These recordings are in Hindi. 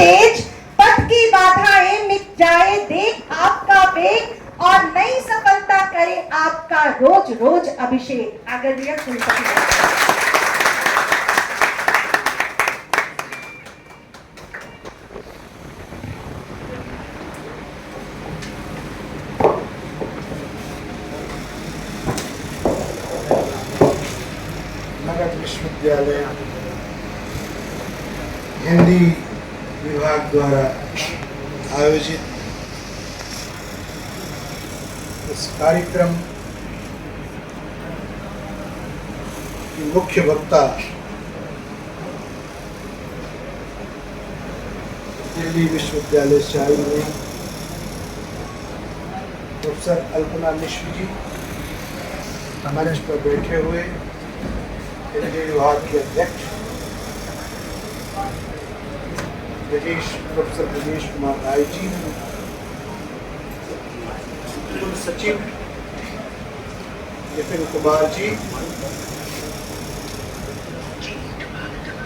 तेज, पथ की बाधाएं मिट जाए देख आपका वेग, और नई सफलता करे आपका रोज रोज अभिषेक। आदरणीय कुलपति नगद विश्वविद्यालय हिंदी विभाग द्वारा आयोजित इस कार्यक्रम की मुख्य वक्ता दिल्ली विश्वविद्यालय से आई हुई प्रोफेसर अल्पना मिश्र जी, मंच पर बैठे हुए हिंदी विभाग के अध्यक्ष प्रोफेसर ब्रजेश कुमार राय जी, कुल सचिव नितिन कुमार जी,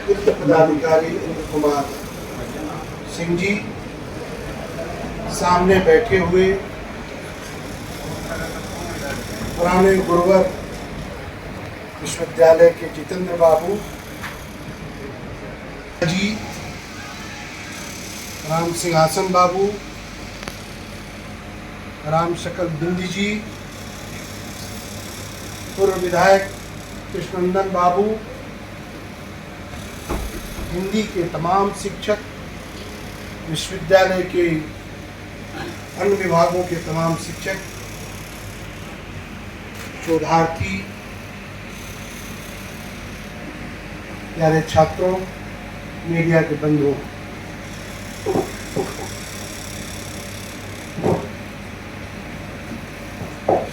वित्त पदाधिकारी इंद्र कुमार सिंह जी, सामने बैठे हुए पुराने गुरुवर विश्वविद्यालय के जितेंद्र बाबू जी, राम सिंहासन बाबू, राम शकल बिंदी जी, पूर्व विधायक कृष्णनंदन बाबू, हिंदी के तमाम शिक्षक, विश्वविद्यालय के अन्य विभागों के तमाम शिक्षक, शोधार्थी, प्यारे छात्रों, मीडिया के बंधुओं,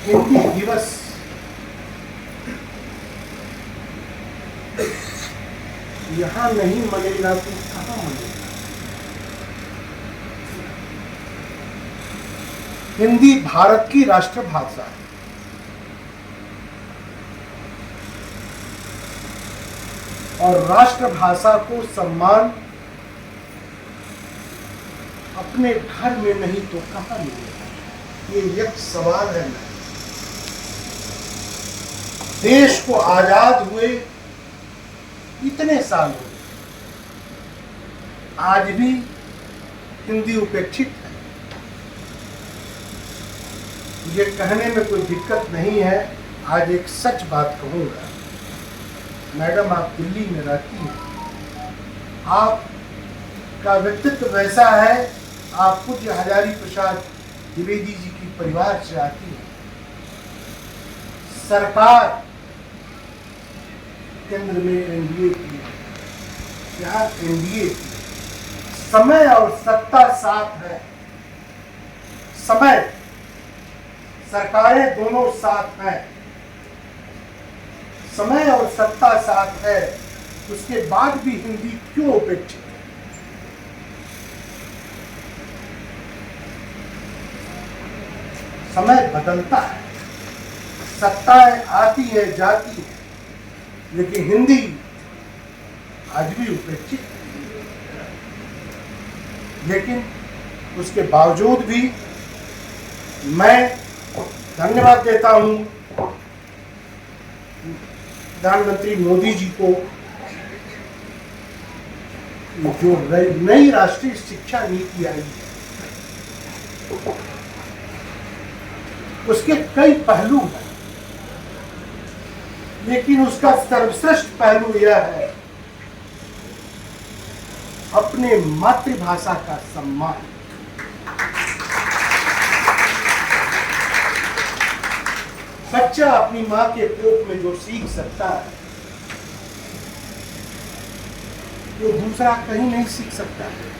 हिंदी दिवस यहाँ नहीं मनेगा तो कहाँ मनेगा। हिंदी भारत की राष्ट्रभाषा है और राष्ट्रभाषा को सम्मान अपने घर में नहीं तो कहाँ मिलेगा। ये एक सवाल है। देश को आजाद हुए इतने साल हो गए, आज भी हिंदी उपेक्षित है। मुझे कहने में कोई दिक्कत नहीं है। आज एक सच बात कहूँगा। मैडम, आप दिल्ली में रहती हैं, आपका व्यक्तित्व वैसा है, आप पूज्य हजारी प्रसाद द्विवेदी जी की परिवार से आती हैं। सरकार केंद्र में एनडीए की, यहाँ एनडीए की, समय और सत्ता साथ है। समय, सरकारें दोनों साथ हैं, समय और सत्ता साथ है, उसके बाद भी हिंदी क्यों उपेक्षित है? समय बदलता है, सत्ताएं आती है जाती है, लेकिन हिंदी आज भी उपेक्षित है। लेकिन उसके बावजूद भी मैं धन्यवाद देता हूं प्रधानमंत्री मोदी जी को, जो नई राष्ट्रीय शिक्षा नीति आई है, उसके कई पहलू हैं, लेकिन उसका सर्वश्रेष्ठ पहलू यह है अपने मातृभाषा का सम्मान। बच्चा अपनी माँ के कोख में जो सीख सकता है, वो दूसरा कहीं नहीं सीख सकता है।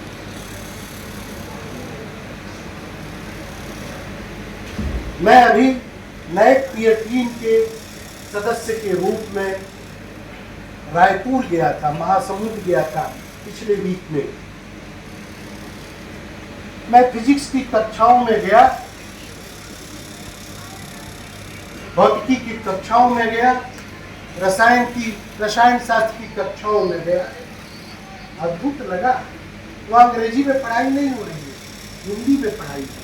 मैं अभी नए पीयर टीम के सदस्य के रूप में रायपुर गया था, महासमुंद गया था पिछले वीक में। मैं फिजिक्स की कक्षाओं में गया, भौतिकी की कक्षाओं में गया, रसायन शास्त्र की कक्षाओं में गया। अद्भुत लगा वहाँ अंग्रेजी में पढ़ाई नहीं हो रही है, हिंदी में पढ़ाई हो रही है।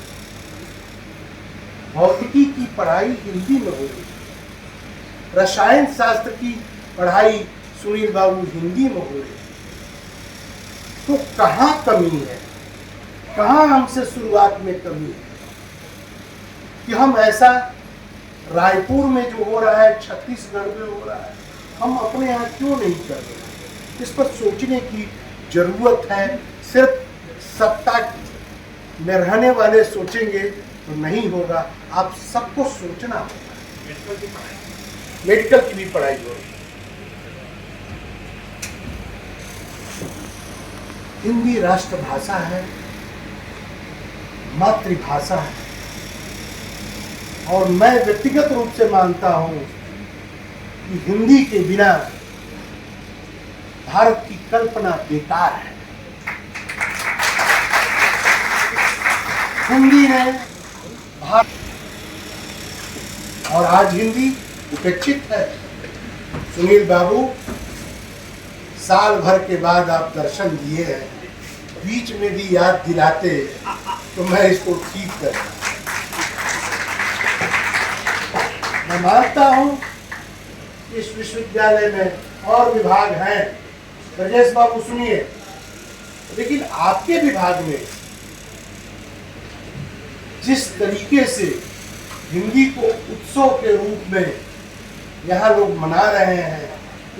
भौतिकी की पढ़ाई हिंदी में हो रही है, रसायन शास्त्र की पढ़ाई सुनील बाबू हिंदी में हो रही है। तो कहाँ कमी है, कहाँ हमसे शुरुआत में कमी है कि हम ऐसा रायपुर में जो हो रहा है, छत्तीसगढ़ में हो रहा है, हम अपने यहाँ क्यों नहीं कर रहे? इस पर सोचने की जरूरत है। सिर्फ सत्ता में रहने वाले सोचेंगे तो नहीं होगा, आप सबको सोचना होगा। मेडिकल की भी पढ़ाई हो रही है। हिंदी राष्ट्रभाषा है, मातृभाषा है, और मैं व्यक्तिगत रूप से मानता हूं कि हिंदी के बिना भारत की कल्पना बेकार है। हिंदी ने भारत, और आज हिंदी उपेक्षित है। सुनील बाबू, साल भर के बाद आप दर्शन दिए हैं, बीच में भी याद दिलाते तो मैं इसको ठीक करता। मैं मानता हूं इस विश्वविद्यालय में और विभाग हैं, ब्रजेश बाबू सुनिए, लेकिन आपके विभाग में जिस तरीके से हिंदी को उत्सव के रूप में यहाँ लोग मना रहे हैं,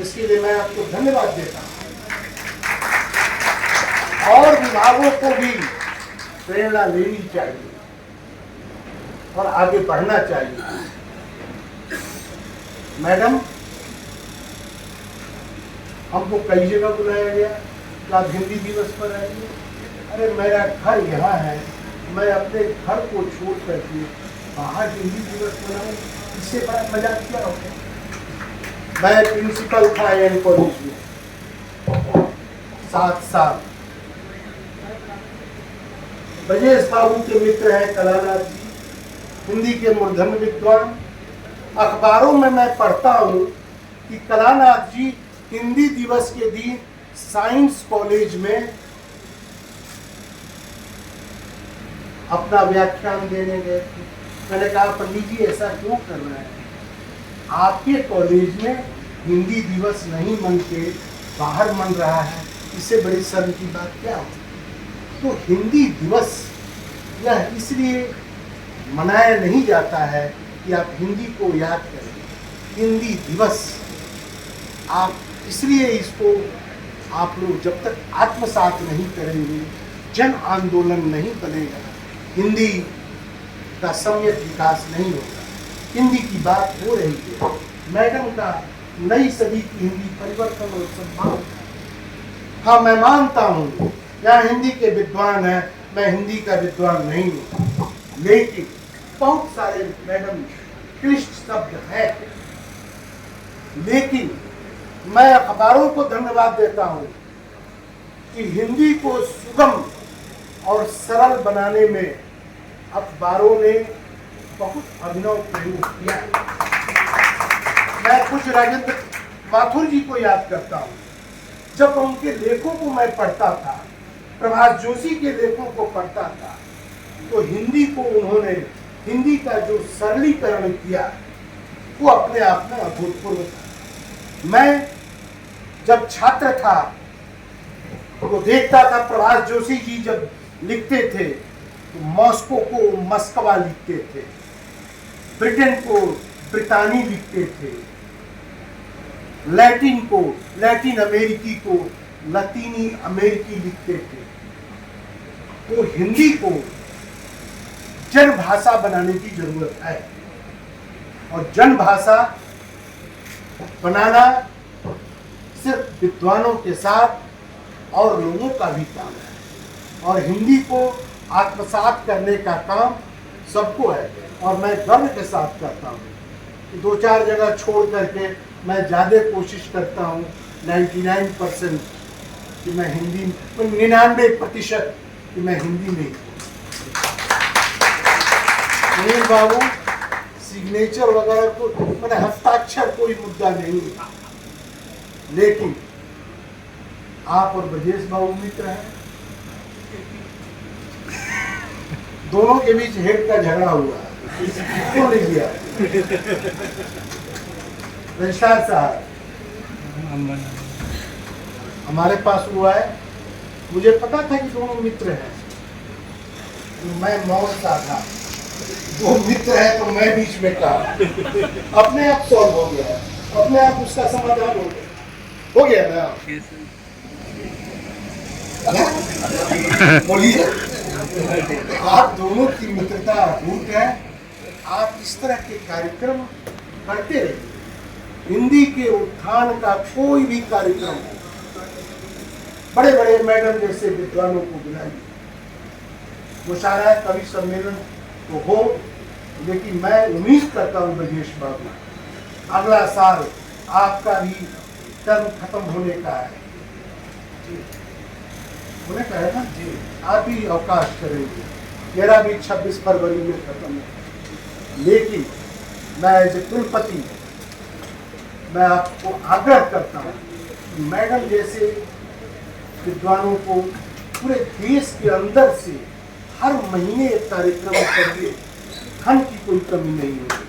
इसके लिए मैं आपको धन्यवाद देता हूँ। और विभागों को भी प्रेरणा लेनी चाहिए और आगे बढ़ना चाहिए। मैडम, हमको कई जगह बुलाया गया कि आप हिंदी दिवस पर आइए। अरे मेरा घर यहाँ है, मैं अपने घर को छोड़ करके बाहर हिंदी दिवस मनाऊं, इससे बड़ा मजाक क्या होगा। मैं प्रिंसिपल था एन कॉलेज में 7 साल। ब्रजेश बाबू के मित्र हैं कलानाथ जी, हिंदी के मूर्धन्य विद्वान। अखबारों में मैं पढ़ता हूँ कि कलानाथ जी हिंदी दिवस के दिन साइंस कॉलेज में अपना व्याख्यान देने गए थे। मैंने कहा पंडित जी ऐसा क्यों कर रहे हैं, आपके कॉलेज में हिंदी दिवस नहीं मन के बाहर मन रहा है, इससे बड़ी शर्म की बात क्या हो। तो हिंदी दिवस यह इसलिए मनाया नहीं जाता है कि आप हिंदी को याद करें। हिंदी दिवस आप इसलिए इसको आप लोग जब तक आत्मसात नहीं करेंगे, जन आंदोलन नहीं बनेगा, हिंदी का सम्यक विकास नहीं होगा। हिंदी की बात हो रही है, मैडम का नई सदी की हिंदी परिवर्तन और सम्मान। हाँ, मैं मानता हूँ यहाँ हिंदी के विद्वान हैं, मैं हिंदी का विद्वान नहीं हूँ, लेकिन बहुत सारे मैडम क्लिष्ट शब्द है। लेकिन मैं अखबारों को धन्यवाद देता हूँ कि हिंदी को सुगम और सरल बनाने में अखबारों ने बहुत अभिनव प्रयोग किया। मैं कुछ राजेंद्र माथुर जी को याद करता हूँ। जब उनके लेखों को मैं पढ़ता था, प्रभात जोशी के लेखों को पढ़ता था, तो हिंदी को उन्होंने, हिंदी का जो सरलीकरण किया वो अपने आप में अभूतपूर्व था। मैं जब छात्र था तो देखता था प्रभात जोशी जी जब लिखते थे तो मॉस्को को मस्कवा लिखते थे, ब्रिटेन को ब्रितानी लिखते थे, लैटिन को, लैटिन अमेरिकी को लतीनी अमेरिकी लिखते थे। तो हिंदी को जन भाषा बनाने की जरूरत है, और जन भाषा बनाना सिर्फ विद्वानों के साथ और लोगों का भी काम है, और हिंदी को आत्मसात करने का काम सबको है। और मैं गर्व के साथ करता हूँ कि 2-4 जगह छोड़ करके मैं ज़्यादा कोशिश करता हूँ, 99% कि मैं हिंदी, 99% कि मैं हिंदी में। सुनील बाबू, सिग्नेचर वगैरह को मैंने हस्ताक्षर कोई मुद्दा नहीं है, लेकिन आप और ब्रजेश बाबू मित्र हैं, दोनों के बीच हेड का झगड़ा हुआ, क्यों नहीं दिया? रजिस्ट्रार साहब हमारे पास हुआ है, मुझे पता था कि दोनों मित्र हैं, मैं मौन सा था, वो मित्र है तो मैं बीच में था, अपने आप सॉल्व हो गया, अपने आप उसका समाधान हो गया ना। बोलिए, आप दोनों की मित्रता अटूट है, आप इस तरह के कार्यक्रम करते रहिए। हिंदी के उत्थान का कोई भी कार्यक्रम हो, बड़े बड़े मैडम जैसे विद्वानों को बुलाइए, मुशायरा कवि सम्मेलन तो हो, लेकिन मैं उम्मीद करता हूँ ब्रजेश बाबू, अगला साल आपका भी टर्म खत्म होने का है, होने का है ना जी, आप भी अवकाश करेंगे, मेरा भी 26 फरवरी में खत्म है। लेकिन मैं एज ए कुलपति मैं आपको आग्रह करता हूँ कि मैडम जैसे विद्वानों को पूरे देश के अंदर से हर महीने एक कार्यक्रम करिए, धन की कोई कमी नहीं होगी।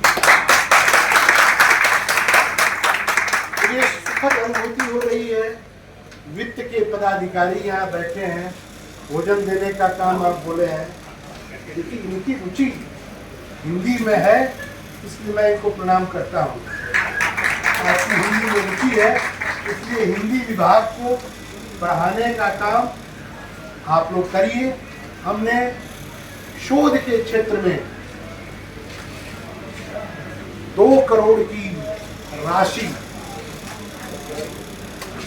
ये सुखद अनुभूति हो रही है। वित्त के पदाधिकारी यहाँ बैठे हैं, भोजन देने का काम आप बोले हैं, लेकिन इनकी रुचि हिंदी में है, इसलिए मैं इनको प्रणाम करता हूँ। आपकी हिंदी में रुचि है, इसलिए हिंदी विभाग को बढ़ाने का काम आप लोग करिए। हमने शोध के क्षेत्र में 2 करोड़ की राशि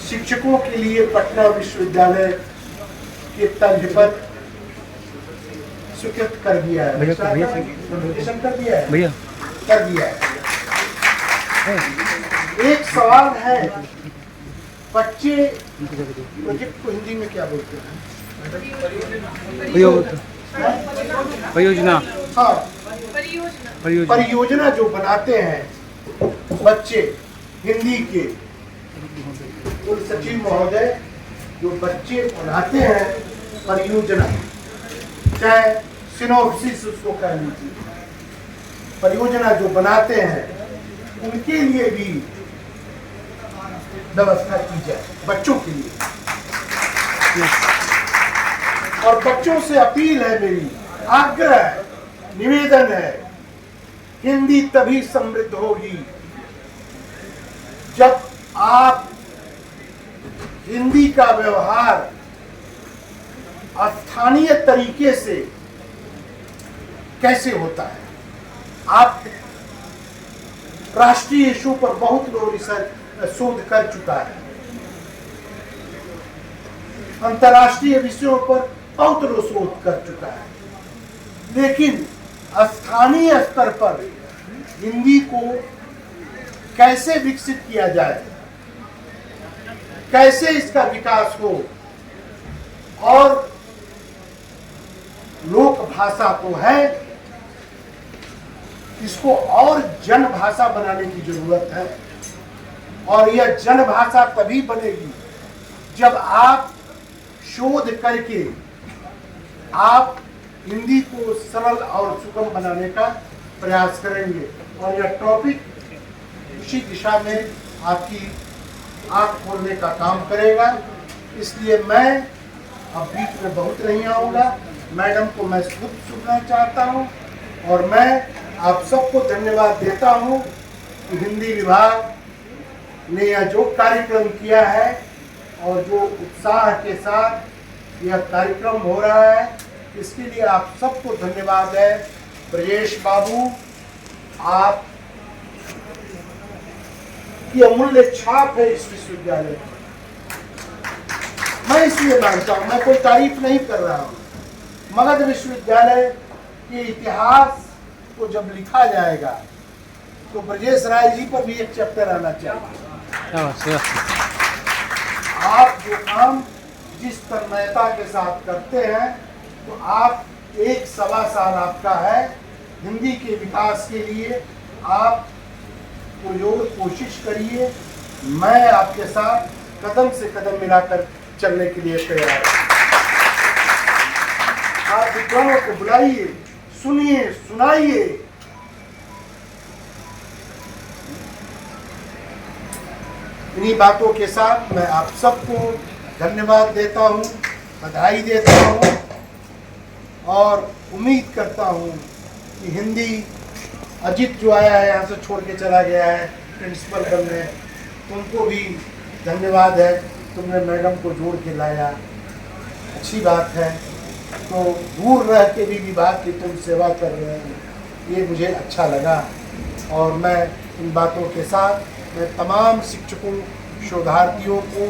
शिक्षकों के लिए पटना विश्वविद्यालय के तर्ज पर स्वीकृत कर दिया है, कर दिया है। एक सवाल है, बच्चे प्रोजेक्ट को हिंदी में क्या बोलते हैं? परियोजना। हाँ, परियोजना जो बनाते हैं बच्चे हिंदी के, कुल सचिव महोदय जो बच्चे बनाते हैं परियोजना, चाहे सिनॉप्सिस उसको कह लीजिए, परियोजना जो बनाते हैं उनके लिए भी व्यवस्था की जाए, बच्चों के लिए। और बच्चों से अपील है मेरी, आग्रह है, निवेदन है, हिंदी तभी समृद्ध होगी जब आप हिंदी का व्यवहार स्थानीय तरीके से कैसे होता है। आप राष्ट्रीय इशू पर बहुत लोग रिसर्च शोध कर चुका है, अंतर्राष्ट्रीय विषयों पर बहुत लोग शोध कर चुका है, लेकिन स्थानीय स्तर पर हिंदी को कैसे विकसित किया जाए, कैसे इसका विकास हो, और लोक भाषा तो है, इसको और जन भाषा बनाने की जरूरत है। और यह जन भाषा तभी बनेगी जब आप शोध करके आप हिंदी को सरल और सुगम बनाने का प्रयास करेंगे, और यह टॉपिक उसी दिशा में आपकी आंख खोलने का काम करेगा। इसलिए मैं अब बीच में बहुत नहीं आऊँगा, मैडम को मैं खुद सुनना चाहता हूँ, और मैं आप सबको धन्यवाद देता हूँ कि हिंदी विभाग ने यह जो कार्यक्रम किया है और जो उत्साह के साथ यह कार्यक्रम हो रहा है, इसके लिए आप सबको धन्यवाद है। ब्रजेश बाबू, आप की अमूल्य छाप है इस विश्वविद्यालय में, मैं इसलिए मानता हूँ, मैं कोई तारीफ नहीं कर रहा हूँ। मगध विश्वविद्यालय के इतिहास को जब लिखा जाएगा तो ब्रजेश राय जी पर भी एक चैप्टर आना चाहिए। आप जो काम जिस तन्मयता के साथ करते हैं, तो आप 1-1.25 साल आपका है हिंदी के विकास के लिए, आप पुरजोर कोशिश करिए। मैं आपके साथ कदम से कदम मिलाकर चलने के लिए तैयार हूँ। आप विद्वानों को बुलाइए, सुनिए, सुनाइए। इन्हीं बातों के साथ मैं आप सबको धन्यवाद देता हूँ, बधाई देता हूँ और उम्मीद करता हूँ कि हिंदी अजित जो आया है यहाँ से छोड़ के चला गया है प्रिंसिपल बनने, तुमको भी धन्यवाद है, तुमने मैडम को जोड़ के लाया, अच्छी बात है। तो दूर रह के भी बात की तुम सेवा कर रहे हो, ये मुझे अच्छा लगा। और मैं इन बातों के साथ मैं तमाम शिक्षकों, शोधार्थियों को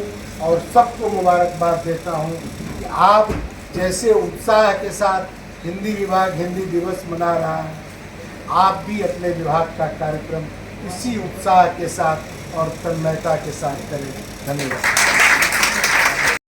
और सबको मुबारकबाद देता हूँ कि आप जैसे उत्साह के साथ हिंदी विभाग हिंदी दिवस मना रहा है, आप भी अपने विभाग का कार्यक्रम इसी उत्साह के साथ और तन्मयता के साथ करें। धन्यवाद।